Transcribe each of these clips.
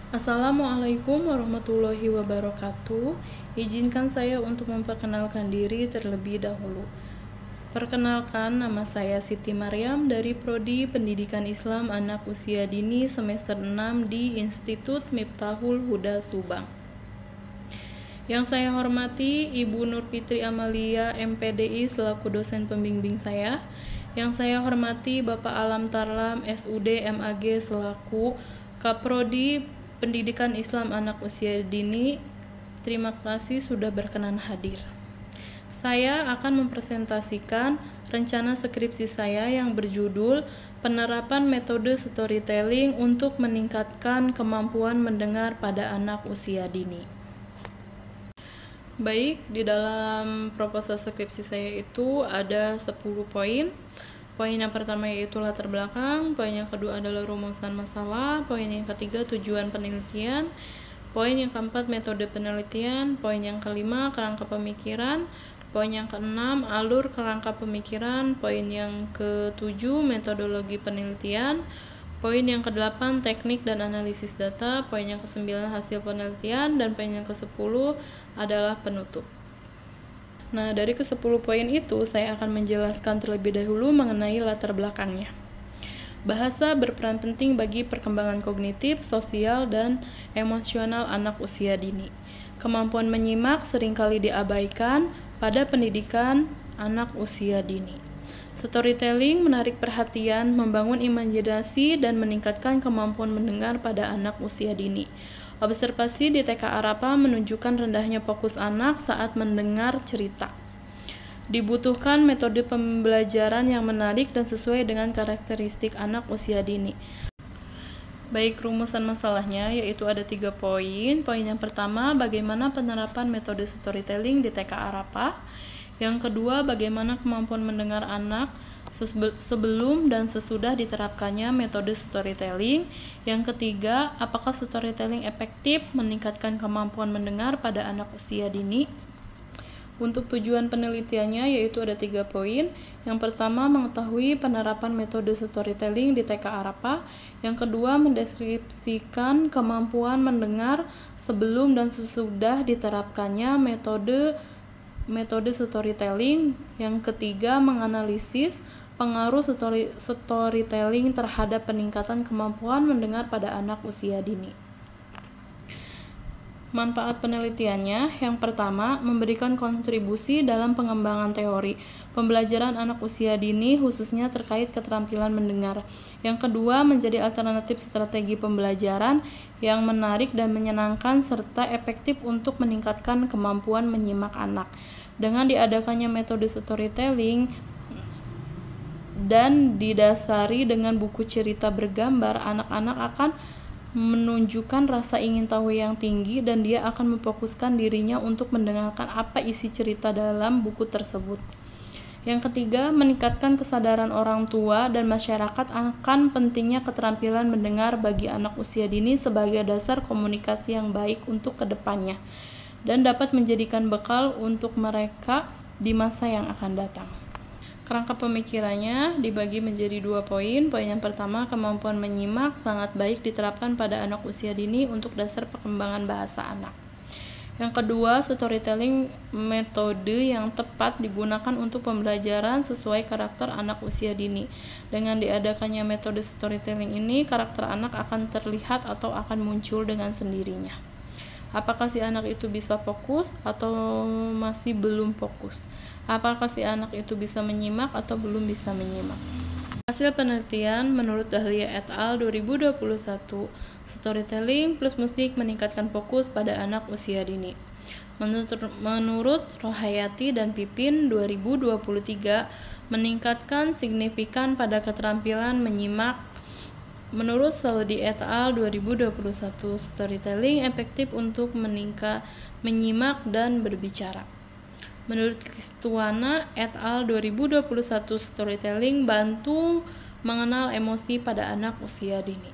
Assalamualaikum warahmatullahi wabarakatuh. Izinkan saya untuk memperkenalkan diri terlebih dahulu. Perkenalkan, nama saya Siti Maryam dari Prodi Pendidikan Islam Anak Usia Dini semester 6 di Institut Miftahul Huda Subang. Yang saya hormati Ibu Nur Fitri Amalia MPDI selaku dosen pembimbing saya. Yang saya hormati Bapak Alam Tarlam SUD MAG selaku Kaprodi Pendidikan Islam Anak Usia Dini. Terima kasih sudah berkenan hadir. Saya akan mempresentasikan rencana skripsi saya yang berjudul Penerapan Metode Storytelling untuk Meningkatkan Kemampuan Mendengar pada Anak Usia Dini. Baik, di dalam proposal skripsi saya itu ada 10 poin. Poin yang pertama yaitu latar belakang, poin yang kedua adalah rumusan masalah, poin yang ketiga tujuan penelitian, poin yang keempat metode penelitian, poin yang kelima kerangka pemikiran, poin yang keenam alur kerangka pemikiran, poin yang ketujuh metodologi penelitian, poin yang kedelapan teknik dan analisis data, poin yang kesembilan hasil penelitian, dan poin yang ke-10 adalah penutup. Nah, dari ke-10 poin itu saya akan menjelaskan terlebih dahulu mengenai latar belakangnya. Bahasa berperan penting bagi perkembangan kognitif, sosial, dan emosional anak usia dini. Kemampuan menyimak seringkali diabaikan pada pendidikan anak usia dini. Storytelling menarik perhatian, membangun imajinasi, dan meningkatkan kemampuan mendengar pada anak usia dini. Observasi di TK Arapa menunjukkan rendahnya fokus anak saat mendengar cerita. Dibutuhkan metode pembelajaran yang menarik dan sesuai dengan karakteristik anak usia dini. Baik, rumusan masalahnya yaitu ada 3 poin. Poin yang pertama, bagaimana penerapan metode storytelling di TK Arapa. Yang kedua, bagaimana kemampuan mendengar anak sebelum dan sesudah diterapkannya metode storytelling. Yang ketiga, apakah storytelling efektif meningkatkan kemampuan mendengar pada anak usia dini. Untuk tujuan penelitiannya yaitu ada 3 poin. Yang pertama, mengetahui penerapan metode storytelling di TK Arapa. Yang kedua, mendeskripsikan kemampuan mendengar sebelum dan sesudah diterapkannya metode storytelling. Yang ketiga, menganalisis pengaruh storytelling terhadap peningkatan kemampuan mendengar pada anak usia dini. Manfaat penelitiannya, yang pertama, memberikan kontribusi dalam pengembangan teori pembelajaran anak usia dini khususnya terkait keterampilan mendengar. Yang kedua, menjadi alternatif strategi pembelajaran yang menarik dan menyenangkan serta efektif untuk meningkatkan kemampuan menyimak anak. Dengan diadakannya metode storytelling dan didasari dengan buku cerita bergambar, anak-anak akan menunjukkan rasa ingin tahu yang tinggi dan dia akan memfokuskan dirinya untuk mendengarkan apa isi cerita dalam buku tersebut. Yang ketiga, meningkatkan kesadaran orang tua dan masyarakat akan pentingnya keterampilan mendengar bagi anak usia dini sebagai dasar komunikasi yang baik untuk kedepannya dan dapat menjadikan bekal untuk mereka di masa yang akan datang. Kerangka pemikirannya dibagi menjadi 2 poin. Poin yang pertama, kemampuan menyimak sangat baik diterapkan pada anak usia dini untuk dasar perkembangan bahasa anak. Yang kedua, storytelling metode yang tepat digunakan untuk pembelajaran sesuai karakter anak usia dini. Dengan diadakannya metode storytelling ini, karakter anak akan terlihat atau akan muncul dengan sendirinya. Apakah si anak itu bisa fokus atau masih belum fokus? Apakah si anak itu bisa menyimak atau belum bisa menyimak? Hasil penelitian menurut Dahlia et al. 2021, storytelling plus musik meningkatkan fokus pada anak usia dini. Menurut Rohayati dan Pipin 2023, meningkatkan signifikan pada keterampilan menyimak. Menurut Saudi et al. 2021, storytelling efektif untuk menyimak dan berbicara. Menurut Kristuana et al. 2021, storytelling bantu mengenal emosi pada anak usia dini.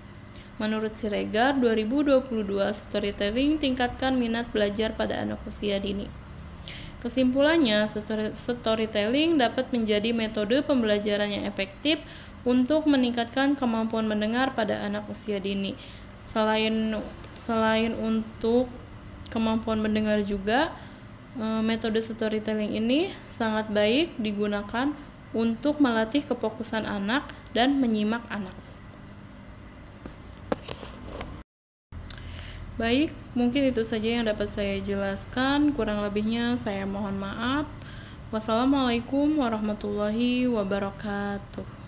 Menurut Siregar 2022, storytelling tingkatkan minat belajar pada anak usia dini. Kesimpulannya, storytelling dapat menjadi metode pembelajaran yang efektif untuk meningkatkan kemampuan mendengar pada anak usia dini. Selain untuk kemampuan mendengar juga, metode storytelling ini sangat baik digunakan untuk melatih kefokusan anak dan menyimak anak. Baik, mungkin itu saja yang dapat saya jelaskan. Kurang lebihnya saya mohon maaf. Wassalamualaikum warahmatullahi wabarakatuh.